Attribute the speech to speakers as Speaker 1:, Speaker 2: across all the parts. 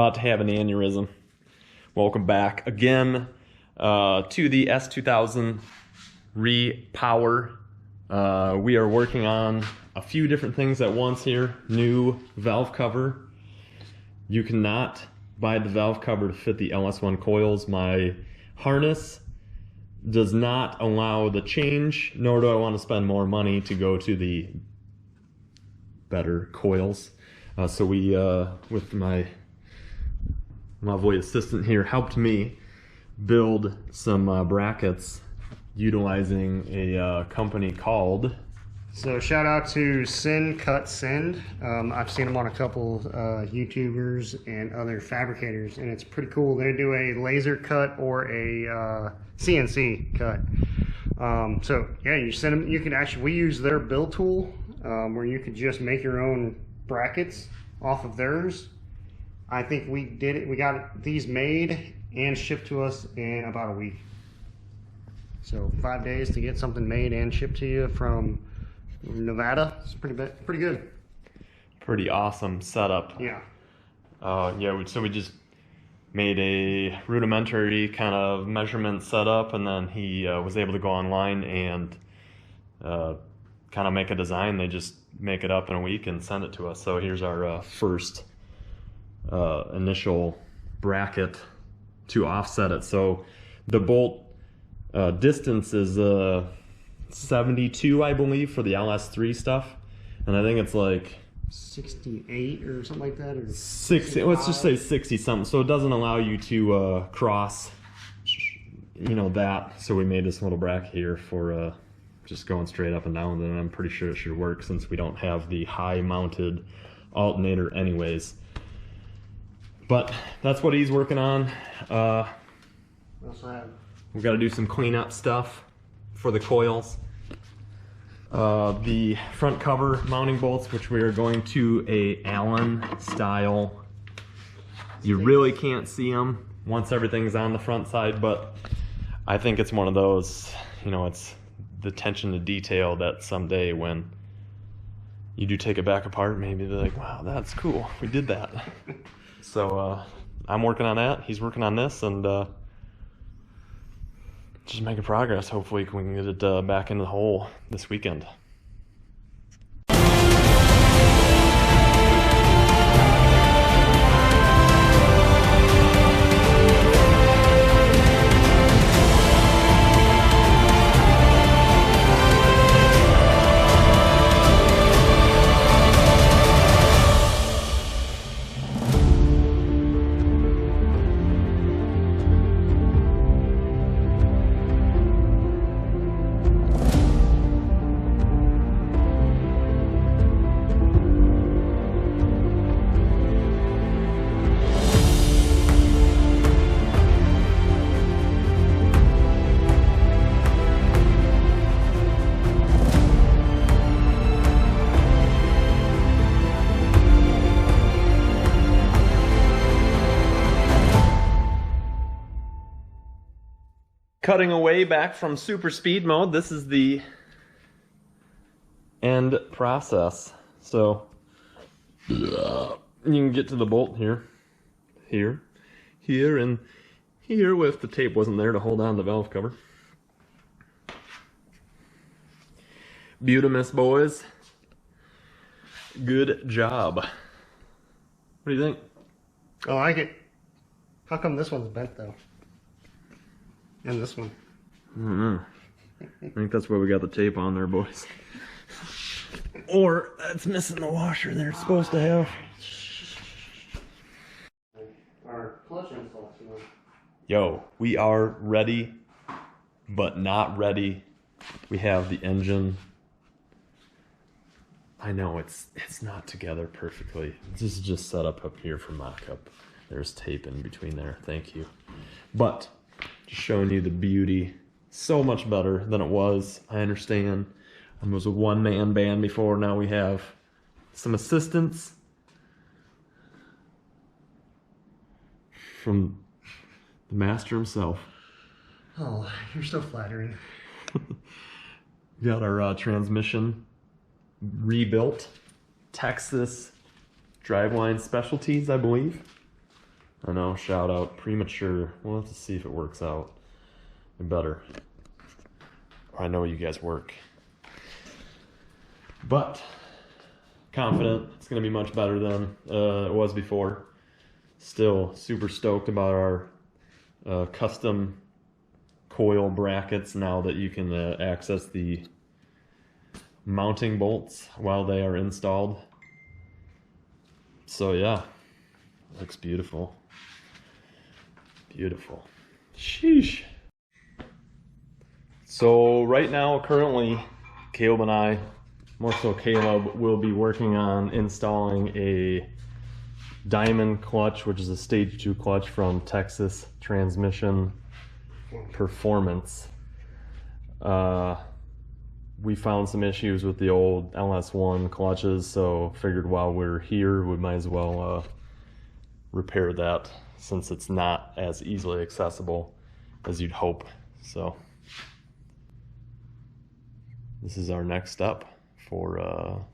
Speaker 1: about to have an aneurysm. Welcome back again to the S2000 Repower. We are working on a few different things at once here. New valve cover. You cannot buy the valve cover to fit the LS1 coils. My harness does not allow the change, nor do I want to spend more money to go to the better coils. So we, with my Mavoy assistant here, helped me build some brackets utilizing a company called...
Speaker 2: So shout out to Send Cut Send. I've seen them on a couple YouTubers and other fabricators, and it's pretty cool. They do a laser cut or a CNC cut. So yeah, you send them. You can actually, we use their build tool where you could just make your own brackets off of theirs. I think we did it. We got these made and shipped to us in about a week. So 5 days to get something made and shipped to you from Nevada. It's pretty good.
Speaker 1: Pretty awesome setup.
Speaker 2: Yeah.
Speaker 1: So we just made a rudimentary kind of measurement setup, and then he was able to go online and kind of make a design. They just make it up in a week and send it to us. So here's our first initial bracket to offset it. So the bolt distance is 72, I believe, for the LS3 stuff, and I think it's like
Speaker 2: 68 or something like that, or
Speaker 1: 60. Let's just say 60 something. So it doesn't allow you to cross, that. So we made this little bracket here for just going straight up and down, and I'm pretty sure it should work since we don't have the high mounted alternator anyways. But that's what he's working on. We've got to do some cleanup stuff for the coils. The front cover mounting bolts, which we are going to a Allen style. You really can't see them once everything's on the front side, but I think it's one of those, it's the attention to detail that someday when you do take it back apart, maybe they're like, wow, that's cool, we did that. So I'm working on that, he's working on this, and just making progress. Hopefully we can get it back into the hole this weekend. Cutting away back from super speed mode, this is the end process. So you can get to the bolt here, and here if the tape wasn't there to hold on the valve cover. Beautimus, boys. Good job. What do you think?
Speaker 2: I like it. How come this one's bent though? And this one.
Speaker 1: I don't know. I think that's why we got the tape on there, boys. Or it's missing the washer they're supposed to have.
Speaker 2: Our clutch install.
Speaker 1: Yo, we are ready, but not ready. We have the engine. I know it's not together perfectly. This is just set up here for mock-up. There's tape in between there. Thank you. But just showing you the beauty. So much better than it was. I understand. It was a one-man band before. Now we have some assistance from the master himself.
Speaker 2: Oh, you're so flattering.
Speaker 1: Got our transmission rebuilt. Texas Driveline Specialties, I believe. I know, shout out, premature. We'll have to see if it works out. It better. I know you guys work. But, confident it's going to be much better than it was before. Still super stoked about our custom coil brackets now that you can access the mounting bolts while they are installed. So yeah, looks beautiful. Beautiful. Sheesh. So right now, currently, Caleb and I, more so Caleb, will be working on installing a diamond clutch, which is a stage 2 clutch from Texas Transmission Performance. We found some issues with the old LS1 clutches, so figured while we're here, we might as well repair that, since it's not as easily accessible as you'd hope. So this is our next step for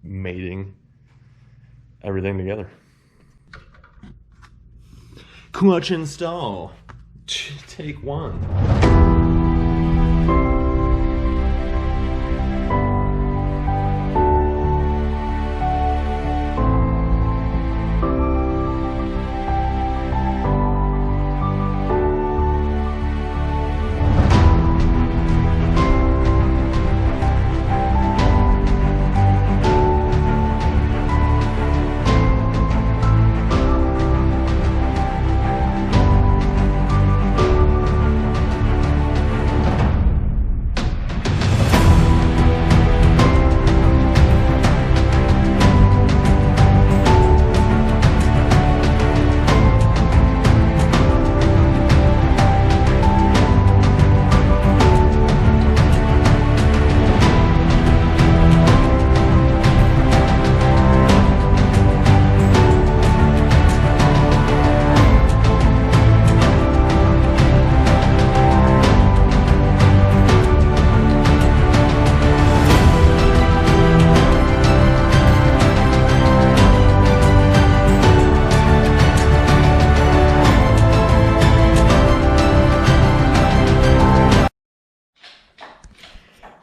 Speaker 1: mating everything together. Clutch install. Take 1.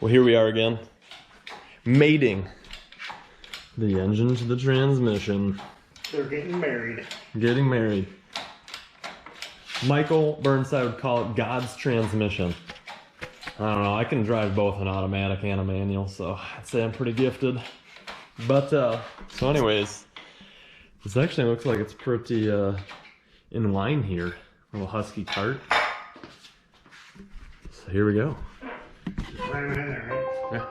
Speaker 1: Well, here we are again, mating the engine to the transmission.
Speaker 2: They're getting married.
Speaker 1: Getting married. Michael Burnside would call it God's transmission. I don't know, I can drive both an automatic and a manual, so I'd say I'm pretty gifted. But, so anyways, this actually looks like it's pretty in line here. Little husky cart. So here we go.
Speaker 2: Ram it in there, right?
Speaker 1: Yeah.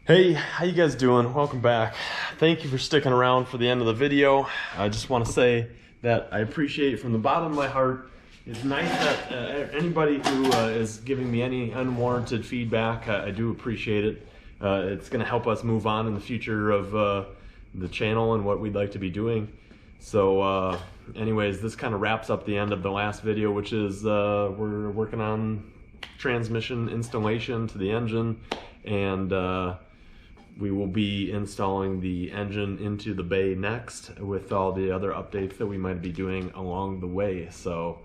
Speaker 1: Hey, how you guys doing? Welcome back. Thank you for sticking around for the end of the video. I just want to say that I appreciate it from the bottom of my heart. It's nice that anybody who is giving me any unwarranted feedback, I do appreciate it. It's going to help us move on in the future of the channel and what we'd like to be doing. So anyways, this kind of wraps up the end of the last video, which is we're working on transmission installation to the engine, and we will be installing the engine into the bay next with all the other updates that we might be doing along the way. So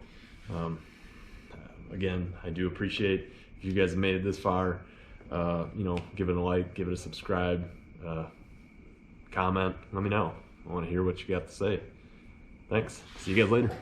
Speaker 1: again, I do appreciate if you guys have made it this far. You know, give it a like, give it a subscribe, comment, let me know. I want to hear what you got to say. Thanks. See you guys later.